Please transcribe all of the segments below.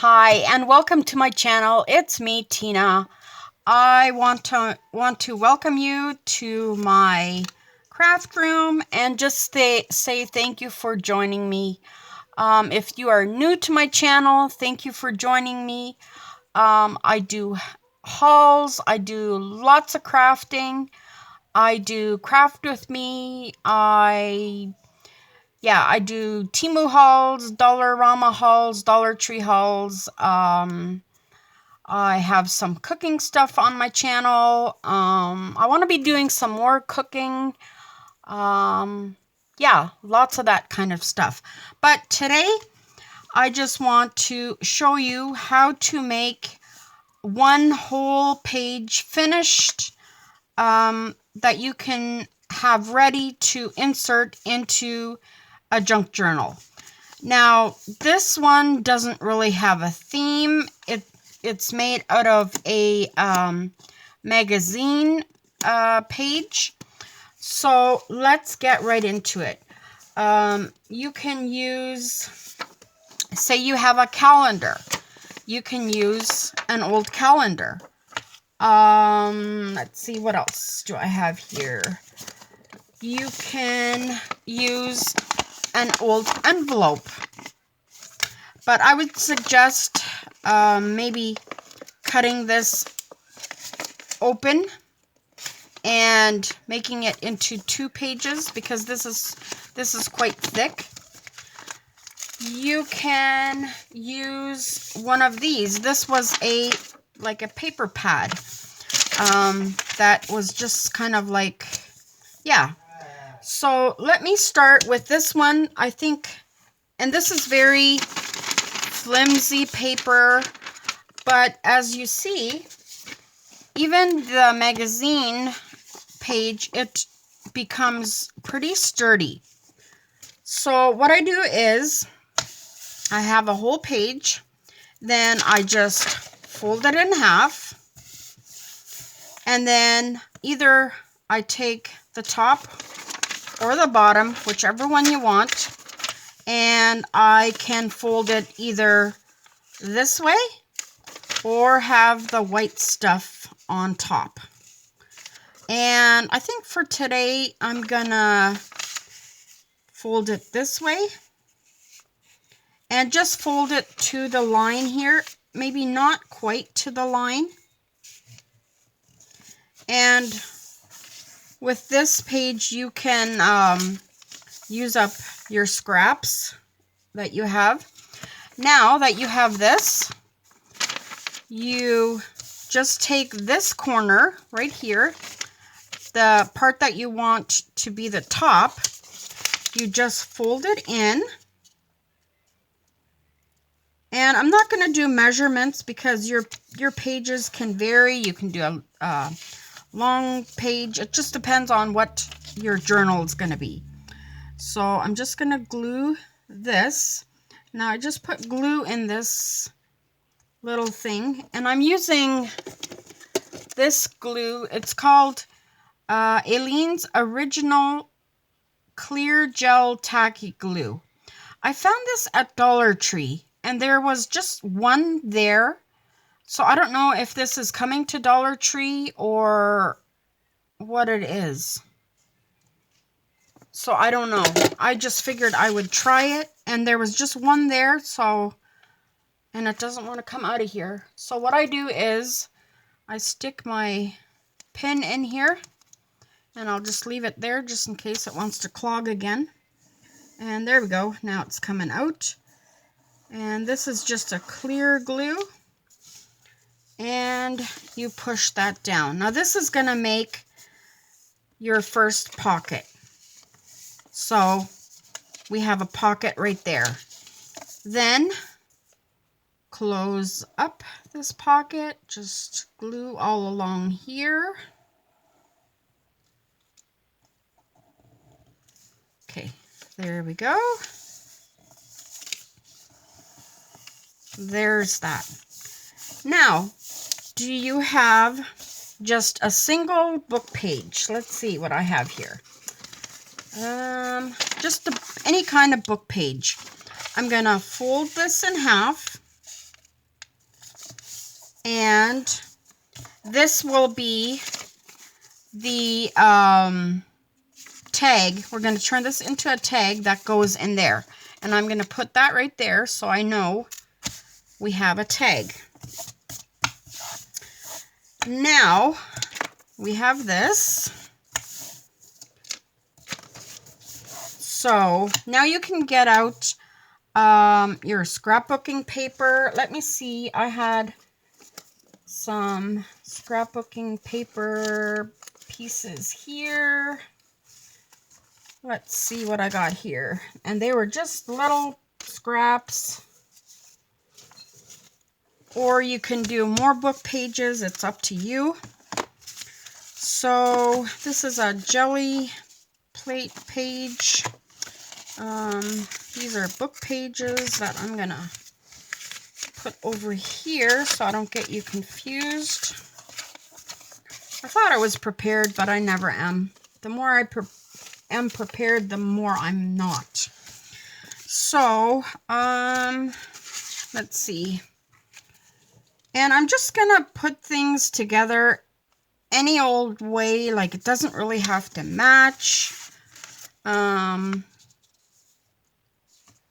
Hi, and welcome to my channel. It's me, Tina. I want to welcome you to my craft room and just say thank you for joining me. If you are new to my channel, thank you for joining me. I do hauls. I do lots of crafting. I do craft with me. I do Temu hauls, Dollarama hauls, Dollar Tree hauls. I have some cooking stuff on my channel. I want to be doing some more cooking. Lots of that kind of stuff. But today, I just want to show you how to make one whole page finished that you can have ready to insert into a junk journal. Now, this one doesn't really have a theme. It's made out of a magazine page. So let's get right into it. You can use, say you have a calendar. You can use an old calendar. Let's see, what else do I have here? You can use an old envelope. But I would suggest maybe cutting this open and making it into 2 pages because this is quite thick. You can use one of these. This was like a paper pad that was just kind of like, yeah. So let me start with this one. I think, and this is very flimsy paper, but as you see, even the magazine page, it becomes pretty sturdy. So what I do is I have a whole page, then I just fold it in half, and then either I take the top or the bottom, whichever one you want, and I can fold it either this way or have the white stuff on top. And I think for today, I'm gonna fold it this way and just fold it to the line here, maybe not quite to the line. And with this page, you can use up your scraps that you have. Now that you have this, you just take this corner right here, the part that you want to be the top, you just fold it in. And I'm not going to do measurements because your pages can vary. You can do a long page. It just depends on what your journal is going to be. So I'm just going to glue this. Now I just put glue in this little thing, and I'm using this glue. It's called Aleene's Original Clear Gel Tacky Glue. I found this at Dollar Tree, and there was just one there. So I don't know if this is coming to Dollar Tree or what it is. So I don't know. I just figured I would try it, and there was just one there, so, and it doesn't want to come out of here. So what I do is I stick my pin in here, and I'll just leave it there just in case it wants to clog again. And there we go. Now it's coming out. And this is just a clear glue. And you push that down. Now this is going to make your first pocket. So we have a pocket right there. Then close up this pocket. Just glue all along here. Okay, there we go. There's that. Now, do you have just a single book page? Let's see what I have here. Just any kind of book page. I'm gonna fold this in half, And this will be the tag. We're going to turn this into a tag that goes in there. And I'm going to put that right there so I know we have a tag. Now, we have this. So, now you can get out your scrapbooking paper. Let me see. I had some scrapbooking paper pieces here. Let's see what I got here. And they were just little scraps. Or you can do more book pages. It's up to you. So this is a jelly plate page. These are book pages that I'm going to put over here so I don't get you confused. I thought I was prepared, but I never am. The more I am prepared, the more I'm not. So, let's see. And I'm just going to put things together any old way. Like, it doesn't really have to match.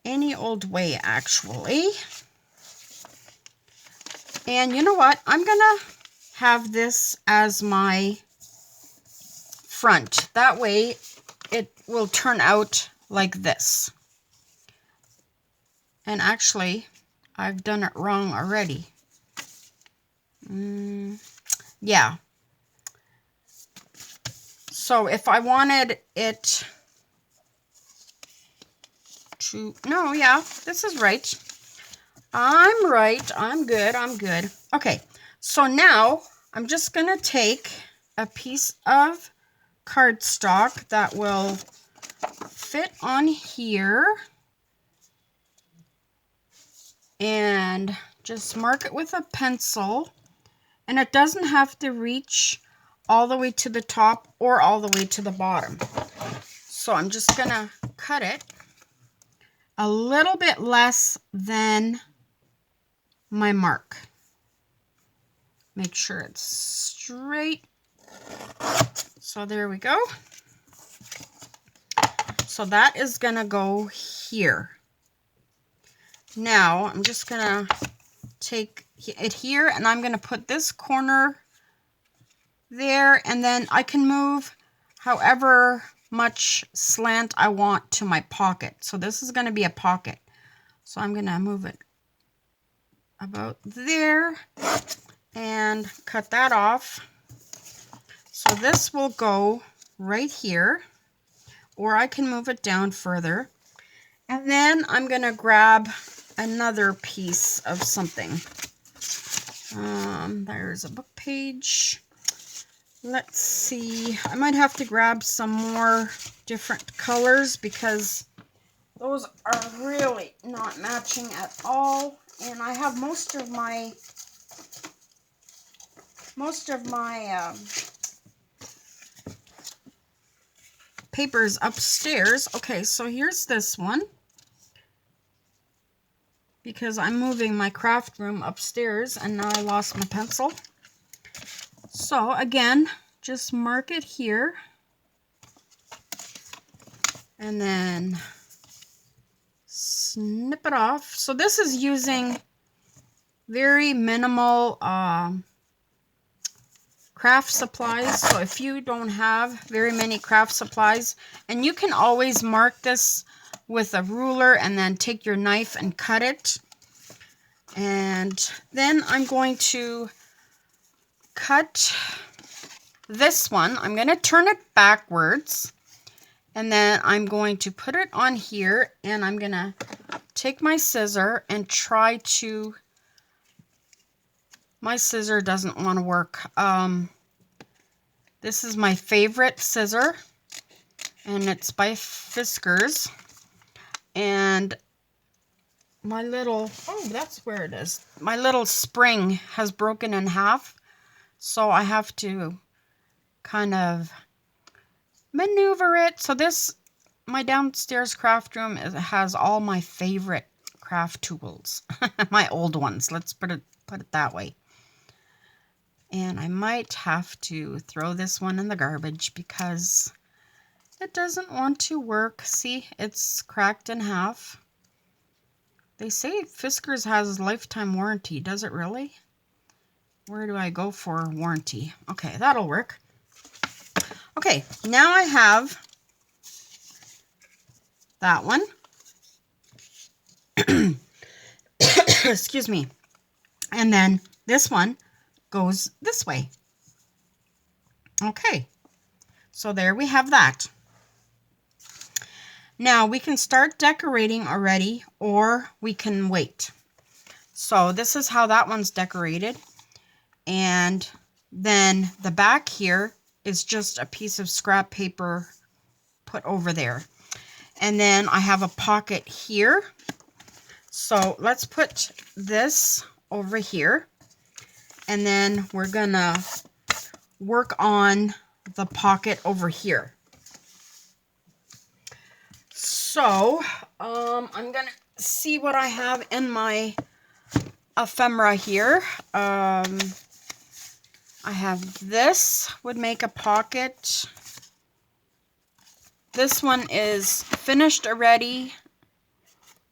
Any old way, actually. And you know what? I'm going to have this as my front. That way, it will turn out like this. And actually, I've done it wrong already. Yeah. So if I wanted it to... No, yeah, this is right. I'm right. I'm good. I'm good. Okay, so now I'm just going to take a piece of cardstock that will fit on here and just mark it with a pencil. And it doesn't have to reach all the way to the top or all the way to the bottom. So I'm just going to cut it a little bit less than my mark. Make sure it's straight. So there we go. So that is going to go here. Now I'm just going to take it here and I'm going to put this corner there, and then I can move however much slant I want to my pocket. So this is going to be a pocket. So I'm going to move it about there and cut that off. So this will go right here, or I can move it down further. And then I'm going to grab another piece of something. There's a book page. Let's see. I might have to grab some more different colors because those are really not matching at all. And I have most of my papers upstairs. Okay, so here's this one, because I'm moving my craft room upstairs and now I lost my pencil. So again, just mark it here and then snip it off. So this is using very minimal craft supplies. So if you don't have very many craft supplies, and you can always mark this with a ruler and then take your knife and cut it. And then I'm going to cut this one. I'm going to turn it backwards, and then I'm going to put it on here, and I'm going to take my scissor and try to... My scissor doesn't want to work. This is my favorite scissor, and it's by Fiskars. And my little... Oh, that's where it is. My little spring has broken in half. So I have to kind of maneuver it. So this, my downstairs craft room, has all my favorite craft tools. My old ones. Let's put it that way. And I might have to throw this one in the garbage because it doesn't want to work. See, it's cracked in half. They say Fiskars has lifetime warranty. Does it really? Where do I go for warranty? Okay, that'll work. Okay, now I have that one. Excuse me. And then this one goes this way. Okay, so there we have that. Now we can start decorating already, or we can wait. So this is how that one's decorated. And then the back here is just a piece of scrap paper put over there. And then I have a pocket here. So let's put this over here. And then we're gonna work on the pocket over here. So I'm gonna see what I have in my ephemera here. I have this would make a pocket. This one is finished already.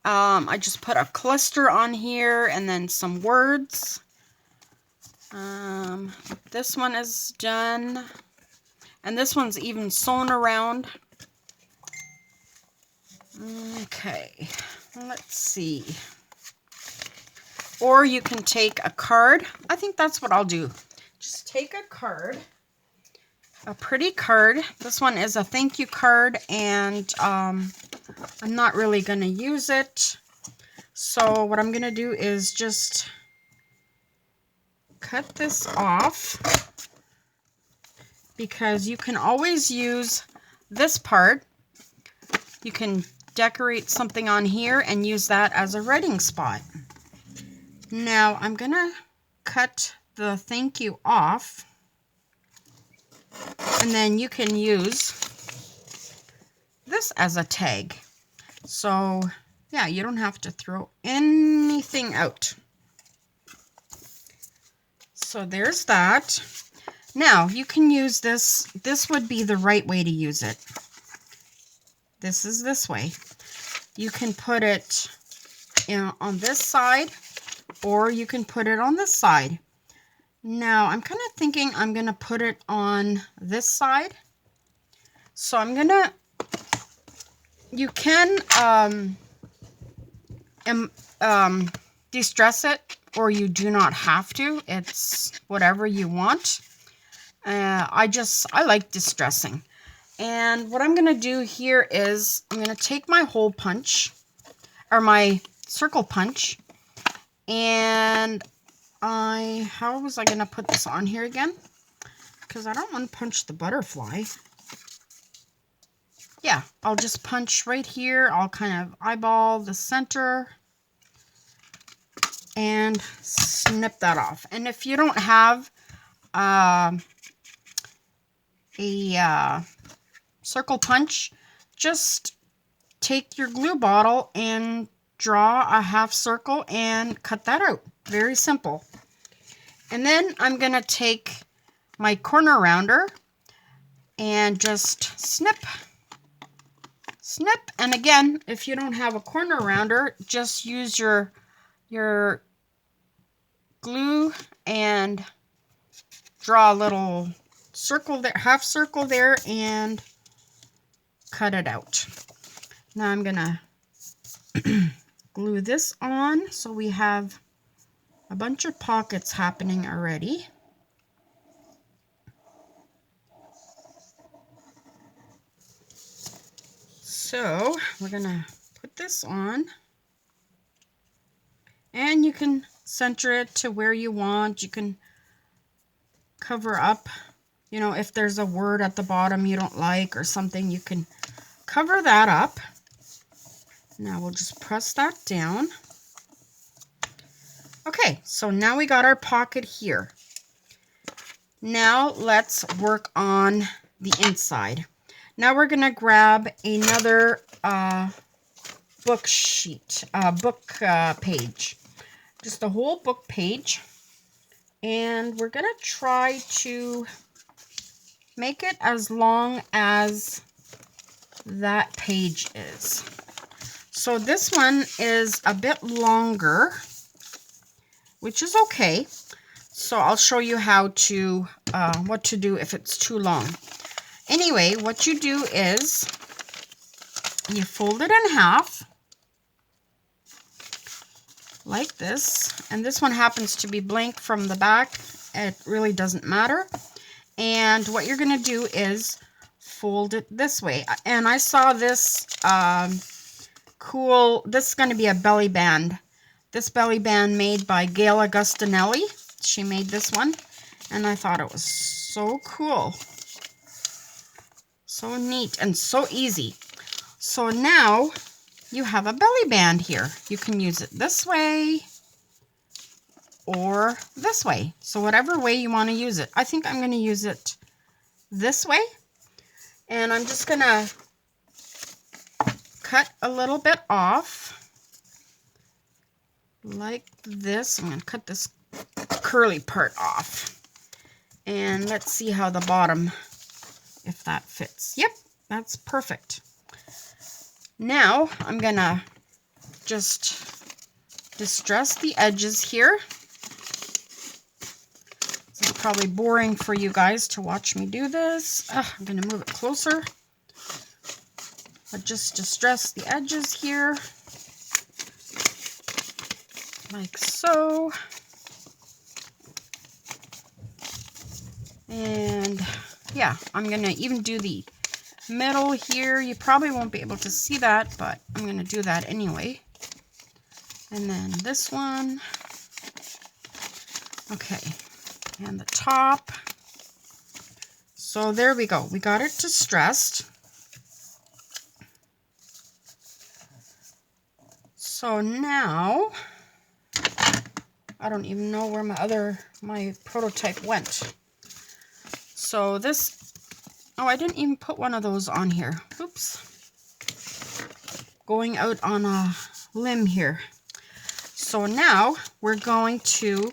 I just put a cluster on here and then some words. This one is done. And this one's even sewn around. Okay, let's see. Or you can take a card. I think that's what I'll do. Just take a card. A pretty card. This one is a thank you card, and I'm not really going to use it. So what I'm going to do is just cut this off, because you can always use this part. You can decorate something on here and use that as a writing spot. Now I'm going to cut the thank you off. And then you can use this as a tag. So, yeah, you don't have to throw anything out. So there's that. Now, you can use this. This would be the right way to use it. This is this way. You can put it on this side, or you can put it on this side. Now, I'm kind of thinking I'm going to put it on this side. So I'm going to, you can de-stress it, or you do not have to. It's whatever you want. I like distressing. And what I'm going to do here is I'm going to take my hole punch, or my circle punch, and how was I going to put this on here again? Because I don't want to punch the butterfly. Yeah, I'll just punch right here. I'll kind of eyeball the center and snip that off. And if you don't have a circle punch, just take your glue bottle and draw a half circle and cut that out. Very simple. And then I'm going to take my corner rounder and just snip. Snip. And again, if you don't have a corner rounder, just use your glue and draw a little circle there, half circle there, and cut it out. Now I'm going to glue this on so we have a bunch of pockets happening already. So we're going to put this on, and you can center it to where you want. You can cover up, if there's a word at the bottom you don't like or something, you can cover that up. Now we'll just press that down. Okay, so now we got our pocket here. Now let's work on the inside. Now we're going to grab another book sheet, book page. Just a whole book page. And we're gonna try to make it as long as that page is. So this one is a bit longer, which is okay. So I'll show you how to, what to do if it's too long. Anyway, what you do is you fold it in half like this. And this one happens to be blank from the back. It really doesn't matter. And what you're going to do is fold it this way. And I saw this cool, this is going to be a belly band. This belly band made by Gail Augustinelli. She made this one. And I thought it was so cool. So neat and so easy. So now you have a belly band here. You can use it this way or this way. So whatever way you want to use it. I think I'm going to use it this way. And I'm just going to cut a little bit off like this. I'm going to cut this curly part off. And let's see how the bottom, if that fits. Yep, that's perfect. Now I'm going to just distress the edges here. This is probably boring for you guys to watch me do this. I'm going to move it closer. But just distress the edges here. Like so. And yeah, I'm going to even do the middle here. You probably won't be able to see that, but I'm going to do that anyway. And then this one. Okay. And the top. So there we go. We got it distressed. So now, I don't even know where my prototype went. So this, oh, I didn't even put one of those on here. Oops. Going out on a limb here. So now we're going to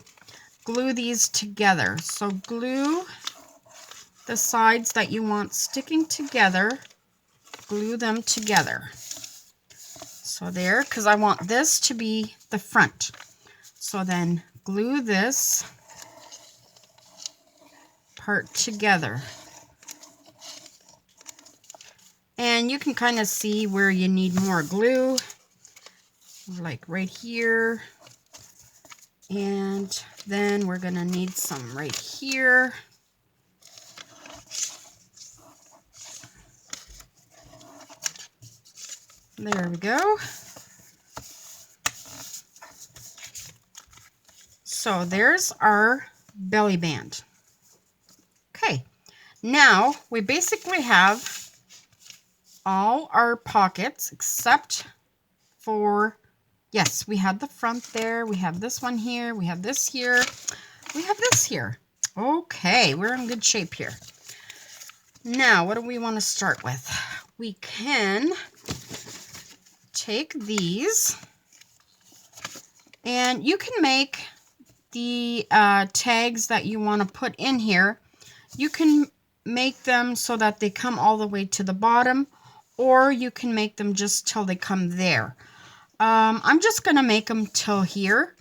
glue these together. So glue the sides that you want sticking together, glue them together. So there, because I want this to be the front. So then glue this part together. And you can kind of see where you need more glue, like right here. And then we're going to need some right here. There we go. So there's our belly band. Okay, now we basically have all our pockets except for, yes, we had the front there, we have this one here, we have this here, we have this here. Okay, we're in good shape here. Now, what do we want to start with? We can take these, and you can make the tags that you want to put in here. You can make them so that they come all the way to the bottom, or you can make them just till they come there. I'm just going to make them till here.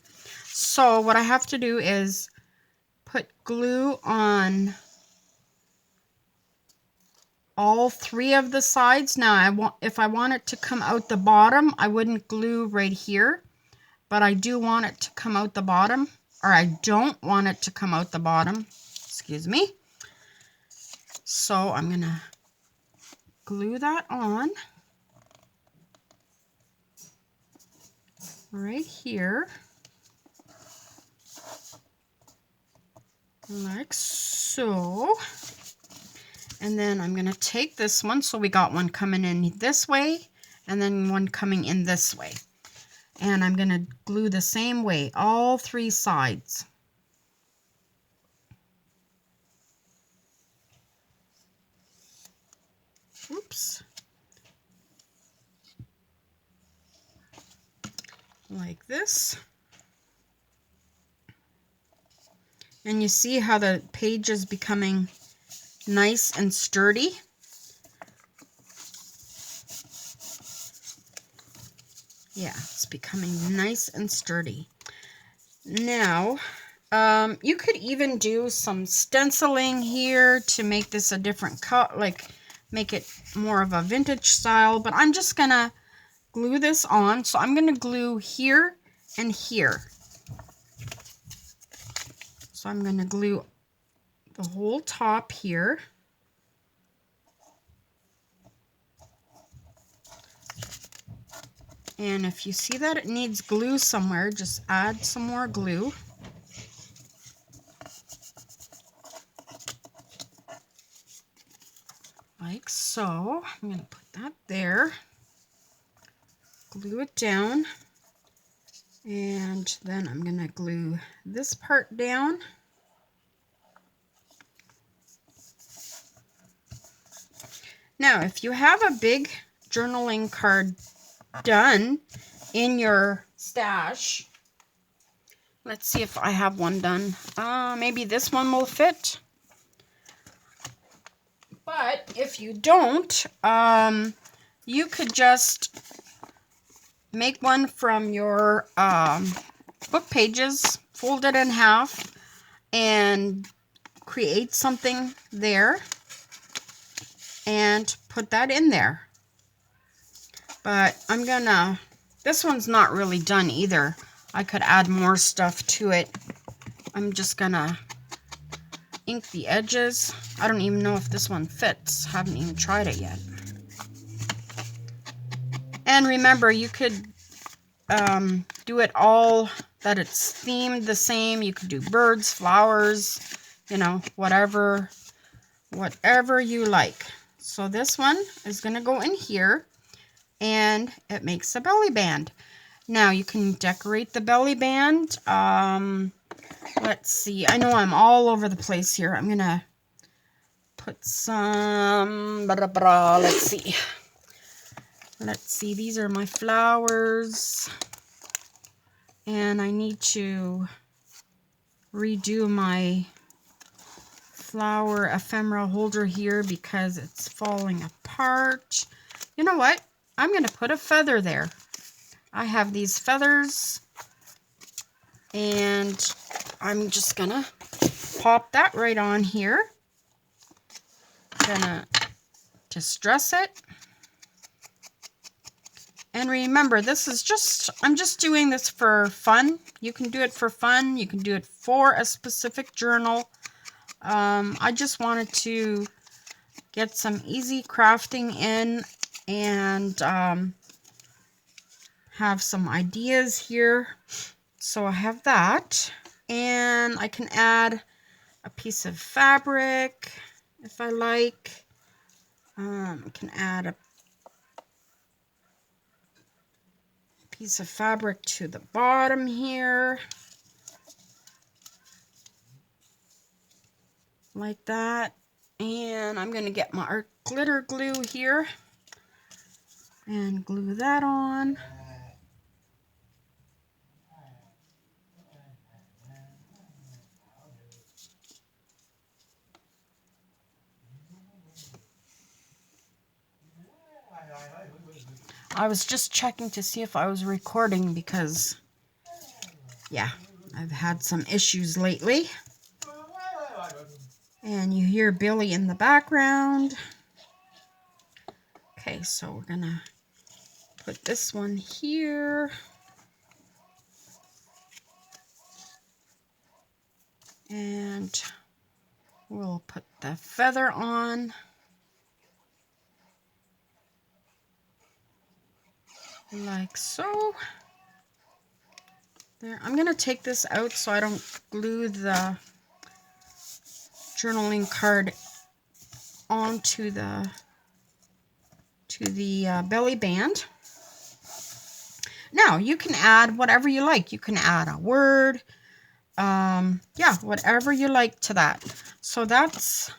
So what I have to do is put glue on all three of the sides. Now, if I want it to come out the bottom, I wouldn't glue right here, but I do want it to come out the bottom, or I don't want it to come out the bottom. Excuse me. So I'm going to glue that on right here, like so. And then I'm going to take this one, so we got one coming in this way, and then one coming in this way. And I'm going to glue the same way, all three sides. Oops. Like this. And you see how the page is becoming nice and sturdy? Yeah, it's becoming nice and sturdy. Now, you could even do some stenciling here to make this a different cut, like make it more of a vintage style, but I'm just gonna glue this on. So I'm gonna glue here and here. So I'm gonna glue the whole top here. And if you see that it needs glue somewhere, just add some more glue. Like so. I'm going to put that there. Glue it down. And then I'm going to glue this part down. Now, if you have a big journaling card done in your stash, let's see if I have one done. Maybe this one will fit. But if you don't, you could just make one from your book pages, fold it in half, and create something there, and put that in there. But I'm gonna, this one's not really done either. I could add more stuff to it. I'm just gonna ink the edges. I don't even know if this one fits. Haven't even tried it yet. And remember, you could do it all that it's themed the same. You could do birds, flowers, you know, whatever you like. So this one is going to go in here, and it makes a belly band. Now you can decorate the belly band. Let's see. I know I'm all over the place here. I'm going to put some, let's see. Let's see, these are my flowers. And I need to redo my flower ephemera holder here because it's falling apart. You know what? I'm going to put a feather there. I have these feathers, and I'm just going to pop that right on here. Gonna distress it. And remember, this is just, I'm just doing this for fun. You can do it for fun. You can do it for a specific journal. I just wanted to get some easy crafting in and have some ideas here. So I have that. And I can add a piece of fabric if I like. I can add a piece of fabric to the bottom here, like that. And I'm going to get my art glitter glue here and glue that on. I was just checking to see if I was recording because, yeah, I've had some issues lately. And you hear Billy in the background. Okay, so we're gonna put this one here. And we'll put the feather on. Like so. There. I'm going to take this out so I don't glue the journaling card onto the belly band. Now, you can add whatever you like. You can add a word. Yeah, whatever you like to that. So that's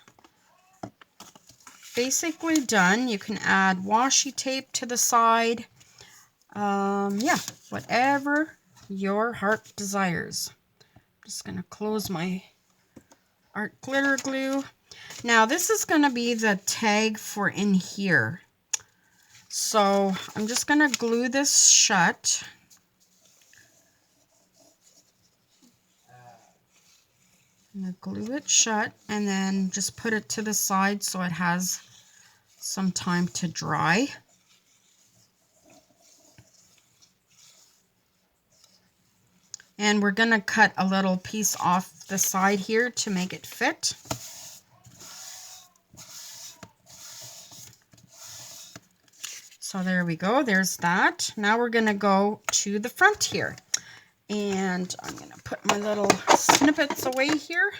basically done. You can add washi tape to the side. Yeah, whatever your heart desires. I'm just going to close my art glitter glue. Now this is going to be the tag for in here. So I'm just going to glue this shut. I'm going to glue it shut and then just put it to the side so it has some time to dry. And we're going to cut a little piece off the side here to make it fit. So there we go. There's that. Now we're going to go to the front here. And I'm going to put my little snippets away here.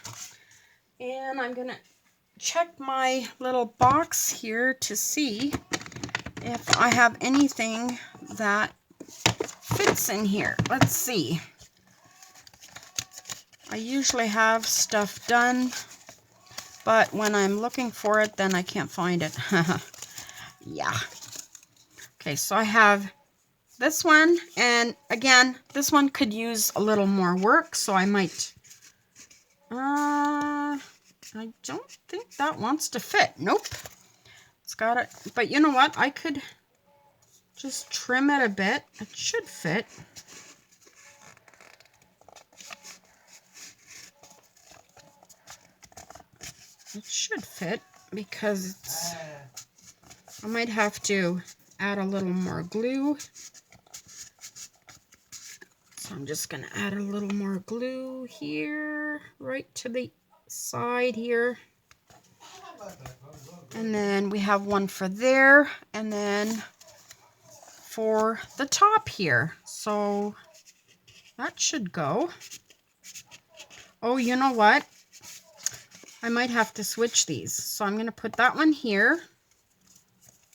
And I'm going to check my little box here to see if I have anything that fits in here. Let's see. I usually have stuff done, but when I'm looking for it, then I can't find it. Yeah. Okay, so I have this one, and again, this one could use a little more work, so I might... I don't think that wants to fit. Nope. It's got it. But you know what? I could just trim it a bit. It should fit. It should fit because it's... I might have to add a little more glue. So I'm just going to add a little more glue here, right to the side here. And then we have one for there, and then for the top here. So that should go. Oh, you know what? I might have to switch these. So I'm going to put that one here.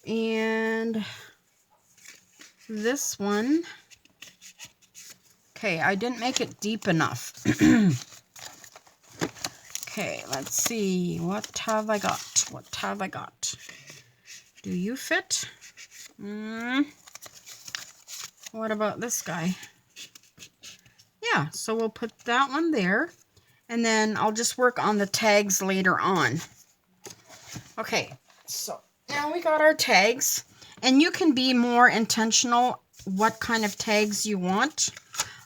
And this one. Okay, I didn't make it deep enough. Okay, let's see. What have I got? What have I got? Do you fit? What about this guy? Yeah, so we'll put that one there. And then I'll just work on the tags later on. Okay, so now we got our tags. And you can be more intentional what kind of tags you want.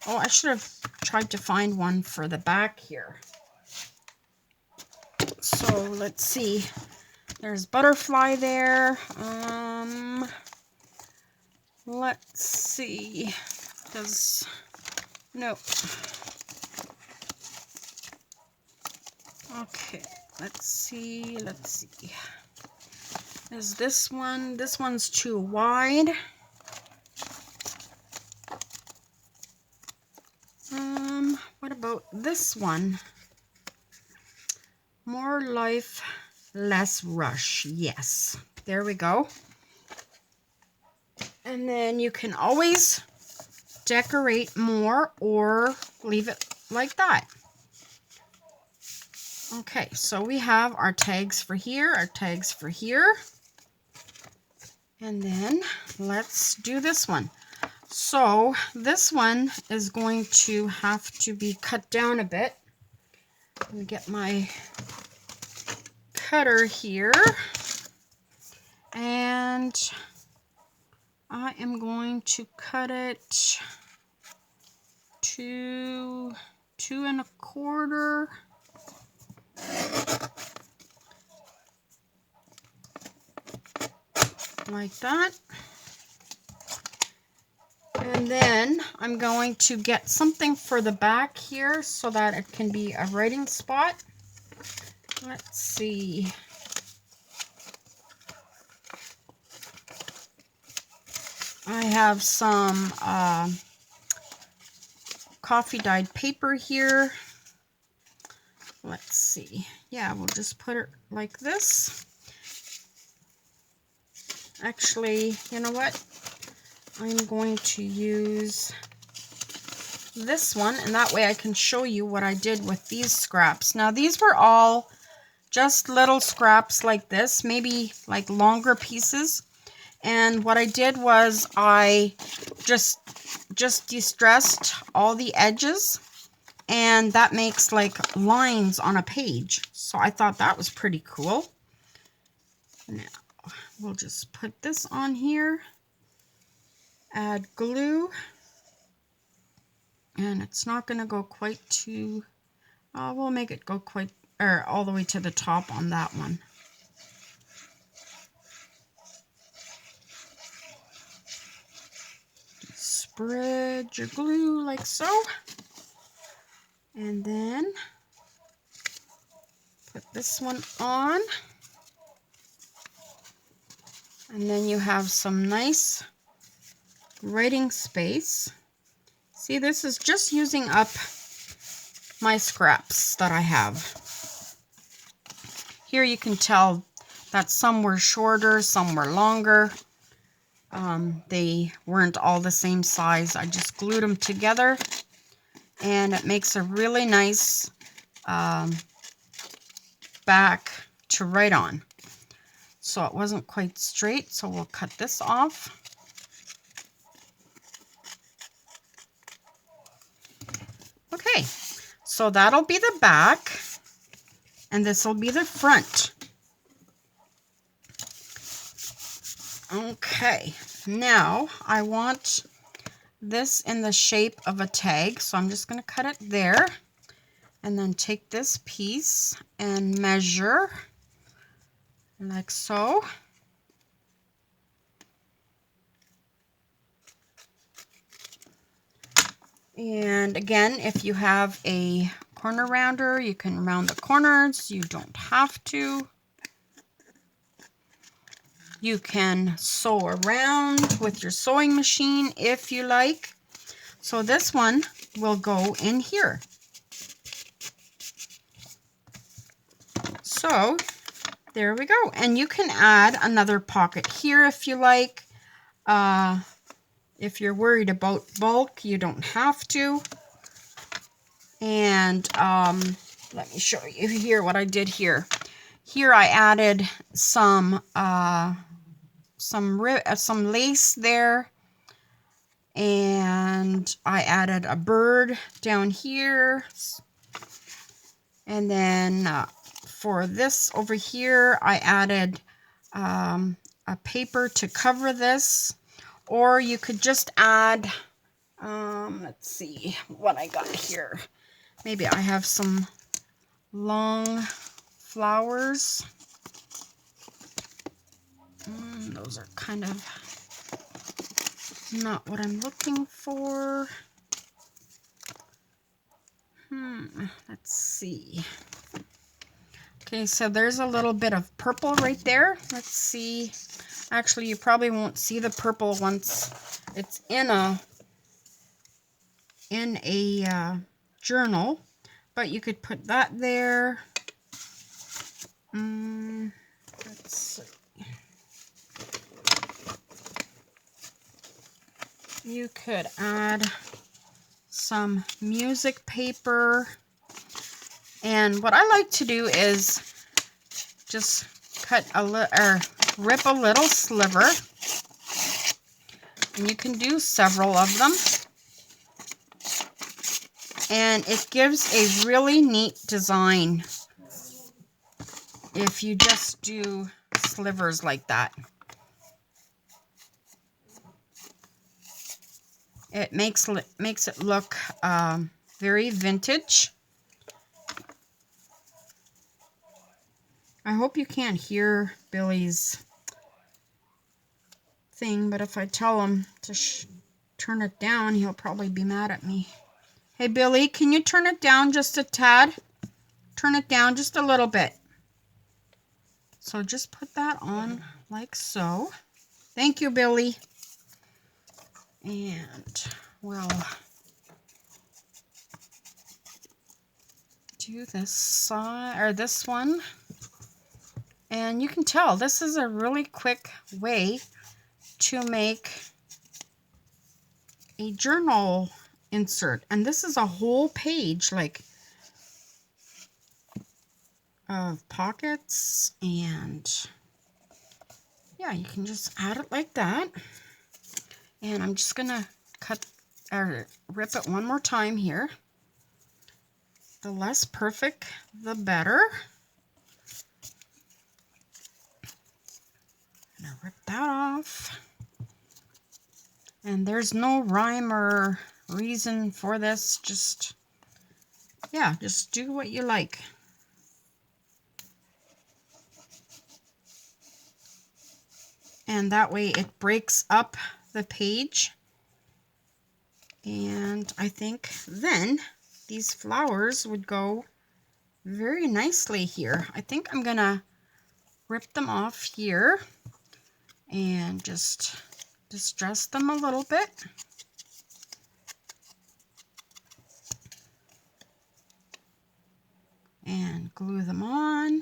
Oh, I should have tried to find one for the back here. So let's see. There's butterfly there. Let's see. Nope. Okay, let's see. Is this one? This one's too wide. What about this one? More life, less rush. Yes, there we go. And then you can always decorate more or leave it like that. Okay, so we have our tags for here, our tags for here. And then let's do this one. So this one is going to have to be cut down a bit. Let me get my cutter here. And I am going to cut it to 2 1/4. Like that. And then I'm going to get something for the back here so that it can be a writing spot. Let's see. I have some coffee dyed paper here. Let's see. Yeah, we'll just put it like this. Actually, you know what? I'm going to use this one, and that way I can show you what I did with these scraps. Now, these were all just little scraps like this, maybe like longer pieces. And what I did was I just distressed all the edges and that makes like lines on a page. So I thought that was pretty cool. Now we'll just put this on here, add glue, and it's not going to go quite too, we'll make it go quite, or all the way to the top on that one. Spread your glue like so, and then put this one on, and then you have some nice writing space. See, this is just using up my scraps that I have. Here you can tell that some were shorter, some were longer. They weren't all the same size. I just glued them together, and it makes a really nice back to write on. So it wasn't quite straight, so we'll cut this off. Okay, so that'll be the back, and this will be the front. Okay, now I want this in the shape of a tag, so I'm just going to cut it there, and then take this piece and measure like so. And again, if you have a corner rounder, you can round the corners. You don't have to. You can sew around with your sewing machine if you like. So this one will go in here. So there we go. And you can add another pocket here if you like. If you're worried about bulk, you don't have to. And let me show you here what I did here. Here I added some lace there, and I added a bird down here, and then for this over here I added a paper to cover this, or you could just add let's see what I got here. Maybe I have some long flowers. Those are kind of not what I'm looking for. Let's see. Okay, so there's a little bit of purple right there. Let's see. Actually, you probably won't see the purple once it's in a journal, but you could put that there. Let's see. You could add some music paper, and what I like to do is just cut rip a little sliver, and you can do several of them, and it gives a really neat design if you just do slivers like that. It makes it look very vintage. I hope you can't hear Billy's thing, but if I tell him to turn it down, he'll probably be mad at me. Hey Billy, can you turn it down just a tad? Turn it down just a little bit. So just put that on like so. Thank you, Billy. And we'll do this side, or this one. And you can tell this is a really quick way to make a journal insert. And this is a whole page, like, of pockets, and yeah, you can just add it like that. And I'm just gonna cut or rip it one more time here, The less perfect, the better. I'm gonna rip that off. And there's no rhyme or reason for this. Just, yeah, just do what you like. And that way it breaks up the page. And I think then these flowers would go very nicely here. I think I'm gonna rip them off here and just distress them a little bit. And glue them on.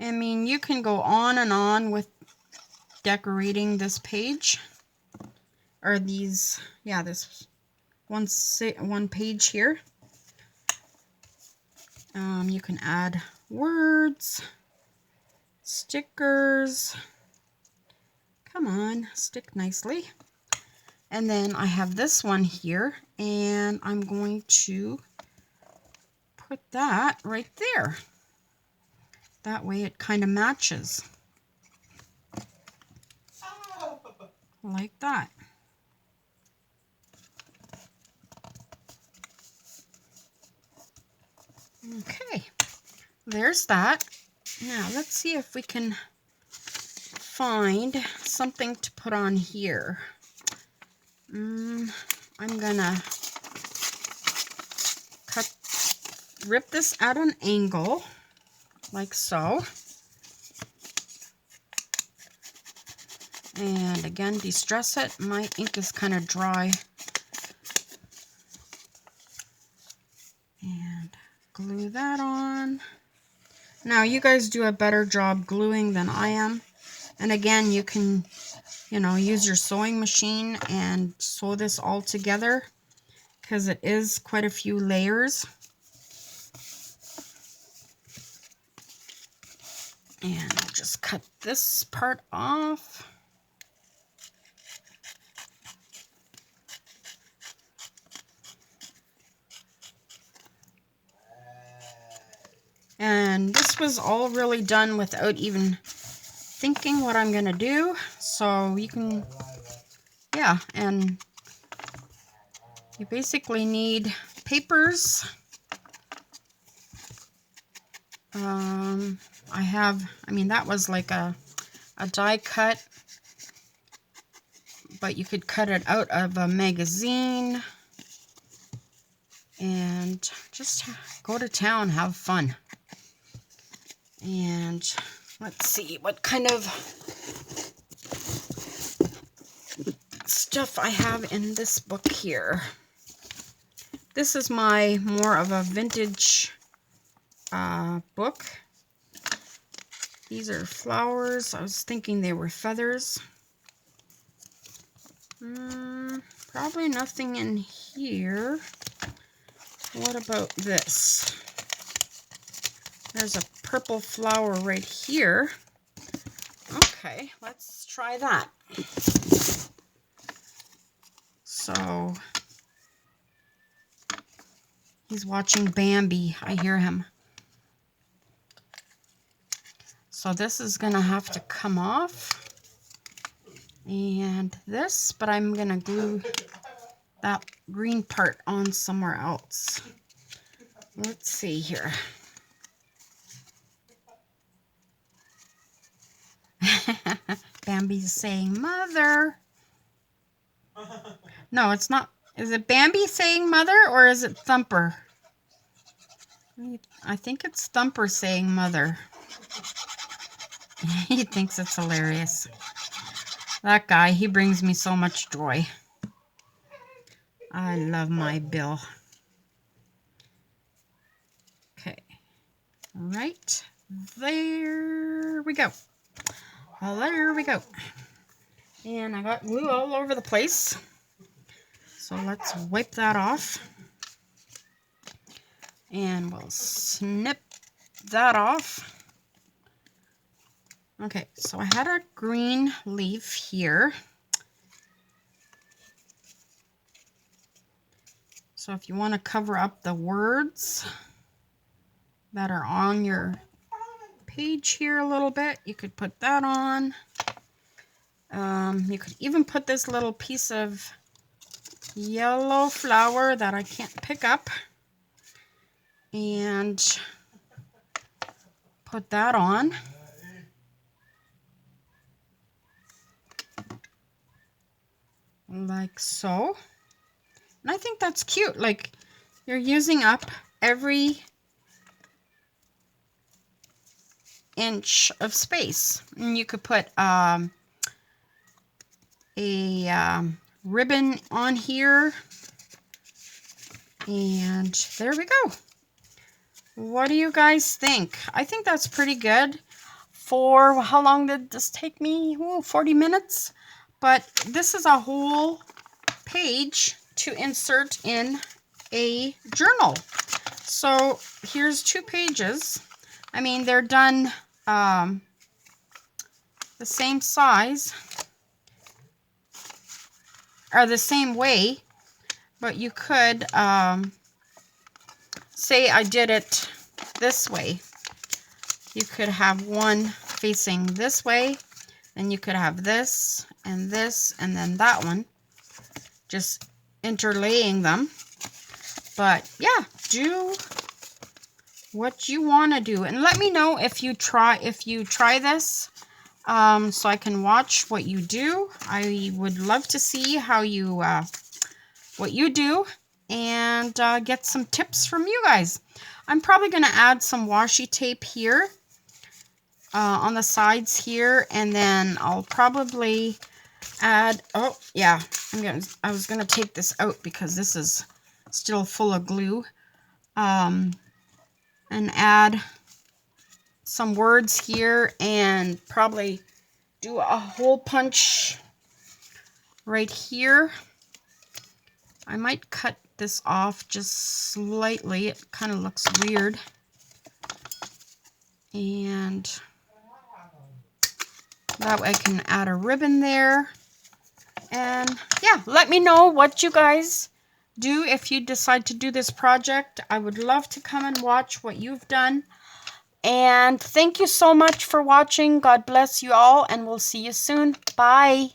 I mean, you can go on and on with decorating this page. Or these, yeah, this one page here. You can add words, stickers. Come on, stick nicely. And then I have this one here, and I'm going to put that right there. That way it kind of matches. Like that. Okay, there's that. Now let's see if we can find something to put on here. I'm gonna rip this at an angle, like so. And again, distress it. My ink is kind of dry. And glue that on. Now, you guys do a better job gluing than I am. And again, you can, use your sewing machine and sew this all together, because it is quite a few layers. And I'll just cut this part off. And this was all really done without even thinking what I'm going to do. So you can, yeah, and you basically need papers. That was like a die cut, but you could cut it out of a magazine and just go to town, have fun. And let's see what kind of stuff I have in this book here. This is my more of a vintage book. These are flowers. I was thinking they were feathers. Probably nothing in here. What about this? There's a purple flower right here. Okay, let's try that. So, he's watching Bambi. I hear him. So this is going to have to come off. And this, but I'm going to glue that green part on somewhere else. Let's see here. Bambi's saying, "Mother." No, it's not. Is it Bambi saying mother, or is it Thumper? I think it's Thumper saying mother. He thinks it's hilarious. That guy, he brings me so much joy. I love my Bill. Okay. Right there we go. Well, there we go. And I got glue all over the place. So let's wipe that off. And we'll snip that off. Okay, so I had a green leaf here. So if you want to cover up the words that are on your page here a little bit, you could put that on. You could even put this little piece of yellow flower that I can't pick up and put that on. Like so. And I think that's cute. Like, you're using up every inch of space. And you could put a ribbon on here. And there we go. What do you guys think? I think that's pretty good. For how long did this take me? Ooh, 40 minutes. But this is a whole page to insert in a journal. So here's 2 pages. I mean, they're done the same size or the same way, but you could say I did it this way. You could have one facing this way, and you could have this, and then that one, just interlaying them. But yeah, do what you want to do, and let me know if you try this, so I can watch what you do. I would love to see how you what you do, and get some tips from you guys. I'm probably going to add some washi tape here on the sides here, and then I'll probably add, oh yeah, I was gonna take this out because this is still full of glue, and add some words here, and probably do a hole punch right here. I might cut this off just slightly, it kind of looks weird, and that way I can add a ribbon there. And yeah, let me know what you guys do if you decide to do this project. I would love to come and watch what you've done. And thank you so much for watching. God bless you all, and we'll see you soon. Bye.